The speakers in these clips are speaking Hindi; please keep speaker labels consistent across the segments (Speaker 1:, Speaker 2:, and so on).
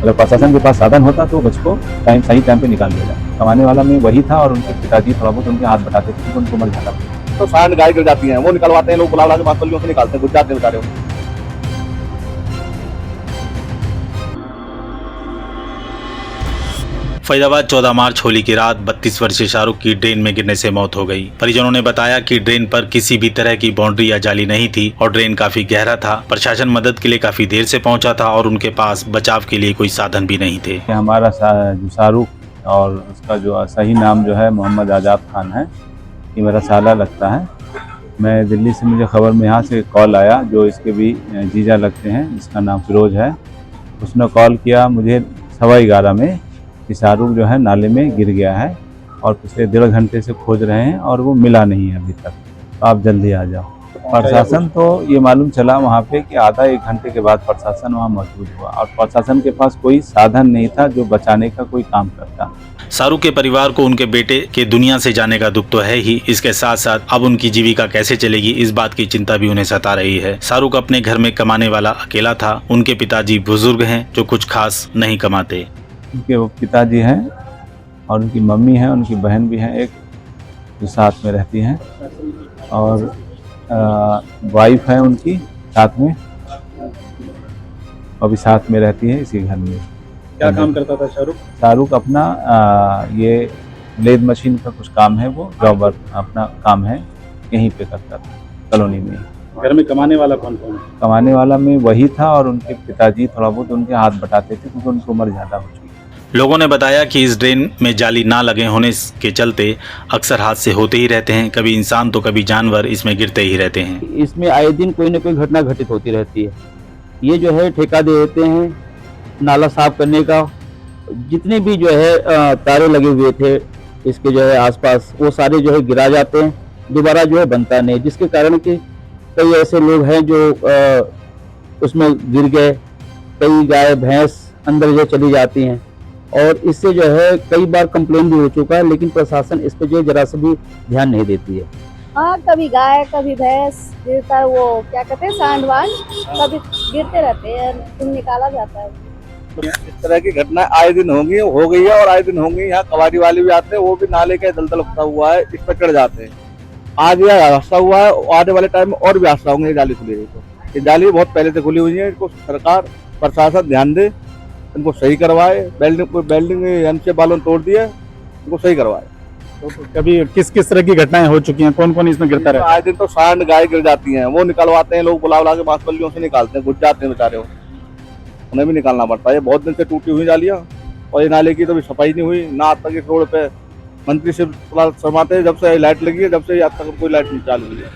Speaker 1: अगर प्रशासन के पास साधन होता तो बच्चे को सही टाइम पे निकाल दिया जाता। कमाने वाला में वही था और उनके पिताजी थोड़ा बहुत उनके हाथ बटाते थे तो उनको मर जाता।
Speaker 2: तो सांड गाय गिर जाती हैं, वो निकलवाते हैं लोग, बुला के बांसुलियों से निकालते हैं, घुस जाते हैं बेचारे।
Speaker 3: फैजाबाद 14 मार्च होली की रात 32 वर्षीय शाहरुख की ड्रेन में गिरने से मौत हो गई। परिजनों ने बताया कि ड्रेन पर किसी भी तरह की बाउंड्री या जाली नहीं थी और ड्रेन काफी गहरा था। प्रशासन मदद के लिए काफी देर से पहुंचा था और उनके पास बचाव के लिए कोई साधन भी नहीं थे।
Speaker 1: हमारा जो शाहरुख और उसका जो सही नाम जो है मोहम्मद आजाद खान है, ये मेरा साला लगता है। मैं दिल्ली से मुझे खबर में यहाँ से कॉल आया, जो इसके भी जीजा लगते हैं, जिसका नाम फिरोज है। उसने कॉल किया मुझे 11:15 में कि शाहरुख जो है नाले में गिर गया है और पिछले 1.5 घंटे से खोज रहे हैं और वो मिला नहीं है अभी तक, तो आप जल्दी आ जाओ। प्रशासन तो ये मालूम चला वहाँ पे कि आधा 1 घंटे के बाद प्रशासन वहाँ मौजूद हुआ और प्रशासन के पास कोई साधन नहीं था जो बचाने का कोई काम करता।
Speaker 3: शाहरुख के परिवार को उनके बेटे के दुनिया से जाने का दुख तो है ही, इसके साथ साथ अब उनकी जीविका कैसे चलेगी इस बात की चिंता भी उन्हें सता रही है। शाहरुख अपने घर में कमाने वाला अकेला था। उनके पिताजी बुजुर्ग हैं जो कुछ खास नहीं कमाते।
Speaker 1: उनके वो पिताजी हैं और उनकी मम्मी है, उनकी बहन भी है एक जो साथ में रहती हैं, और वाइफ है उनकी साथ में, अभी साथ में रहती है इसी घर में।
Speaker 2: क्या काम करता था शाहरुख?
Speaker 1: शाहरुख अपना ये लेद मशीन का कुछ काम है, वो जॉबर अपना काम है, यहीं पे करता था कॉलोनी में।
Speaker 2: घर में कमाने वाला कौन कौन है?
Speaker 1: कमाने वाला में वही था और उनके पिताजी थोड़ा बहुत उनके हाथ बटाते थे क्योंकि उनको उम्र ज़्यादा हो चुकी।
Speaker 3: लोगों ने बताया कि इस ड्रेन में जाली ना लगे होने के चलते अक्सर हादसे होते ही रहते हैं। कभी इंसान तो कभी जानवर इसमें गिरते ही रहते हैं।
Speaker 4: इसमें आए दिन कोई न कोई घटना घटित होती रहती है। ये जो है ठेका दे देते हैं नाला साफ करने का। जितने भी जो है तारे लगे हुए थे इसके जो है आसपास, वो सारे जो है गिरा जाते हैं, दोबारा जो है बनता नहीं, जिसके कारण कि कई ऐसे लोग हैं जो उसमें गिर गए। कई गाय भैंस अंदर जो चली जाती हैं और इससे जो है कई बार कंप्लेन भी हो चुका है, लेकिन प्रशासन इस पे जो जरा से भी ध्यान नहीं देती है।
Speaker 5: हाँ, कभी गाय कभी भैंस गिरता, वो क्या कहते हैं सांड वांड, कभी गिरते रहते हैं, फिर निकाला जाता है।
Speaker 2: इस तरह की घटनाएं आए दिन होंगी, हो गई है और आए दिन होंगी। यहाँ कबाड़ी वाले भी आते हैं, वो भी नाले का दलदल फंसा हुआ है, इस पर चढ़ जाते हैं। आज यह हादसा हुआ है, आने वाले टाइम में और भी हादसा होंगे। जाली खुली रही तो ये जाली बहुत पहले से खुली हुई है, इनको सरकार प्रशासन ध्यान दे, इनको सही करवाए। बिल्डिंग हमसे बालों तोड़ दिए, इनको सही करवाए।
Speaker 6: तो कभी किस किस तरह की घटनाएं हो चुकी हैं? कौन कौन इसमें गिरता रहता है?
Speaker 2: आए दिन तो सांड गाय गिर जाती हैं, वो निकलवाते हैं लोग, बुला के बांसुलियों से निकालते हैं, घुस जाते हैं बेचारे, उन्हें भी निकालना पड़ता है। ये बहुत दिन से टूटी हुई जालियाँ और ये नाले की तो भी सफाई नहीं हुई ना। आज तक इस रोड पे मंत्री से शर्माते हैं, जब से लाइट लगी है, जब से आज तक कोई लाइट नहीं चालू हुई है।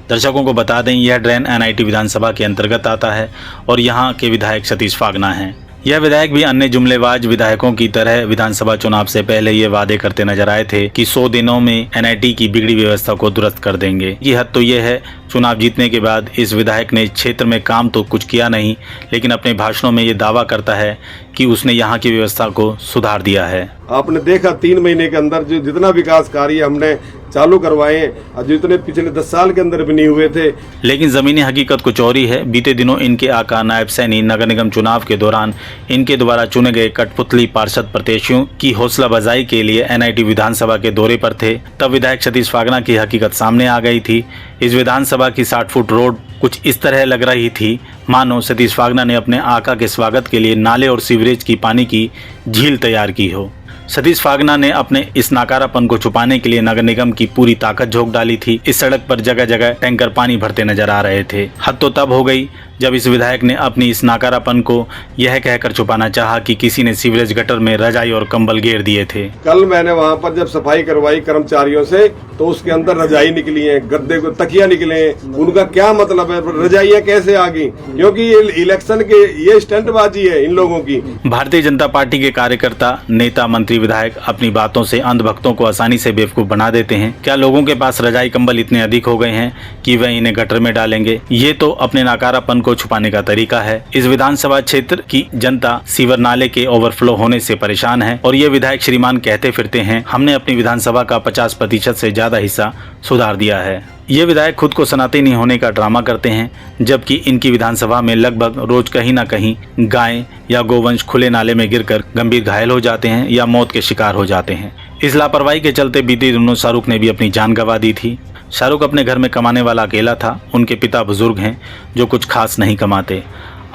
Speaker 3: दर्शकों को बता दें, यह ड्रेन NIT विधानसभा के अंतर्गत आता है और यहाँ के विधायक सतीश फागना हैं। यह विधायक भी अन्य जुमलेबाज विधायकों की तरह विधानसभा चुनाव से पहले ये वादे करते नजर आए थे कि 100 दिनों में NIT की बिगड़ी व्यवस्था को दुरुस्त कर देंगे। ये हद तो ये है, चुनाव जीतने के बाद इस विधायक ने क्षेत्र में काम तो कुछ किया नहीं, लेकिन अपने भाषणों में ये दावा करता है कि उसने यहाँ की व्यवस्था को सुधार दिया है।
Speaker 7: आपने देखा 3 महीने के अंदर जो जितना विकास कार्य हमने चालू करवाए और जितने पिछले 10 साल के अंदर भी नहीं हुए थे।
Speaker 3: लेकिन जमीनी हकीकत कुछ और ही है। बीते दिनों इनके आका नायब सैनी नगर निगम चुनाव के दौरान इनके द्वारा चुने गए कठपुतली पार्षद प्रत्याशियों की हौसला अफजाई के लिए NIT विधानसभा के दौरे पर थे। तब विधायक सतीश फागना की हकीकत सामने आ गई थी। इस विधानसभा की 60 फुट रोड कुछ इस तरह लग रही थी मानो सतीश फागना ने अपने आका के स्वागत के लिए नाले और सीवरेज की पानी की झील तैयार की हो। सतीश फागना ने अपने इस नाकारापन को छुपाने के लिए नगर निगम की पूरी ताकत झोंक डाली थी। इस सड़क पर जगह जगह टैंकर पानी भरते नजर आ रहे थे। हद तो तब हो गई जब इस विधायक ने अपनी इस नाकारापन को यह कहकर छुपाना चाहा कि किसी ने सीवरेज गटर में रजाई और कंबल घेर दिए थे।
Speaker 7: कल मैंने वहां पर जब सफाई करवाई कर्मचारियों से, तो उसके अंदर रजाई निकली है, गद्दे को तकिया निकले हैं। उनका क्या मतलब है? रजाइयाँ कैसे आ गई? क्योंकि ये इलेक्शन के ये स्टंटबाजी है इन लोगों की।
Speaker 3: भारतीय जनता पार्टी के कार्यकर्ता, नेता, मंत्री, विधायक अपनी बातों से अंधभक्तों को आसानी से बेवकूफ बना देते हैं। क्या लोगों के पास रजाई कंबल इतने अधिक हो गए हैं कि वह इन्हें गटर में डालेंगे? ये तो अपने नाकारापन को छुपाने का तरीका है। इस विधानसभा क्षेत्र की जनता सीवर नाले के ओवरफ्लो होने से परेशान है और ये विधायक श्रीमान कहते फिरते हैं हमने अपनी विधानसभा का 50% से ज्यादा हिस्सा सुधार दिया है। ये विधायक खुद को सनातनी नहीं होने का ड्रामा करते हैं, जबकि इनकी विधानसभा में लगभग रोज कहीं ना कहीं गाय या गोवंश खुले नाले में गिरकर गंभीर घायल हो जाते हैं या मौत के शिकार हो जाते हैं। इस लापरवाही के चलते बीते दिनों शाहरुख ने भी अपनी जान गंवा दी थी। शाहरुख अपने घर में कमाने वाला अकेला था। उनके पिता बुजुर्ग हैं जो कुछ खास नहीं कमाते।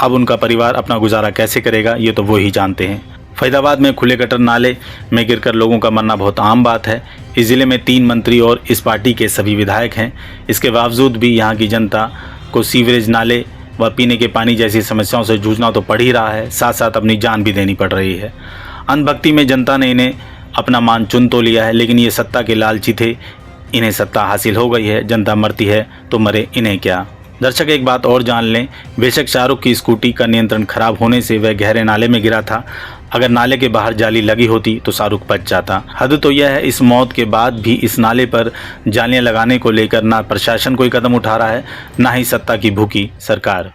Speaker 3: अब उनका परिवार अपना गुजारा कैसे करेगा ये तो वो ही जानते हैं। फरीदाबाद में खुले गटर नाले में गिरकर लोगों का मरना बहुत आम बात है। इस जिले में 3 मंत्री और इस पार्टी के सभी विधायक हैं। इसके बावजूद भी यहाँ की जनता को सीवरेज, नाले व पीने के पानी जैसी समस्याओं से जूझना तो पड़ ही रहा है, साथ साथ अपनी जान भी देनी पड़ रही है। अंधभक्ति में जनता ने इन्हें अपना मान चुन तो लिया है, लेकिन ये सत्ता के लालची थे। इन्हें सत्ता हासिल हो गई है, जनता मरती है तो मरे, इन्हें क्या। दर्शक एक बात और जान लें, बेशक शाहरुख की स्कूटी का नियंत्रण खराब होने से वह गहरे नाले में गिरा था। अगर नाले के बाहर जाली लगी होती तो शाहरुख बच जाता। हद तो यह है, इस मौत के बाद भी इस नाले पर जालियां लगाने को लेकर ना प्रशासन कोई कदम उठा रहा है, ना ही सत्ता की भूखी सरकार।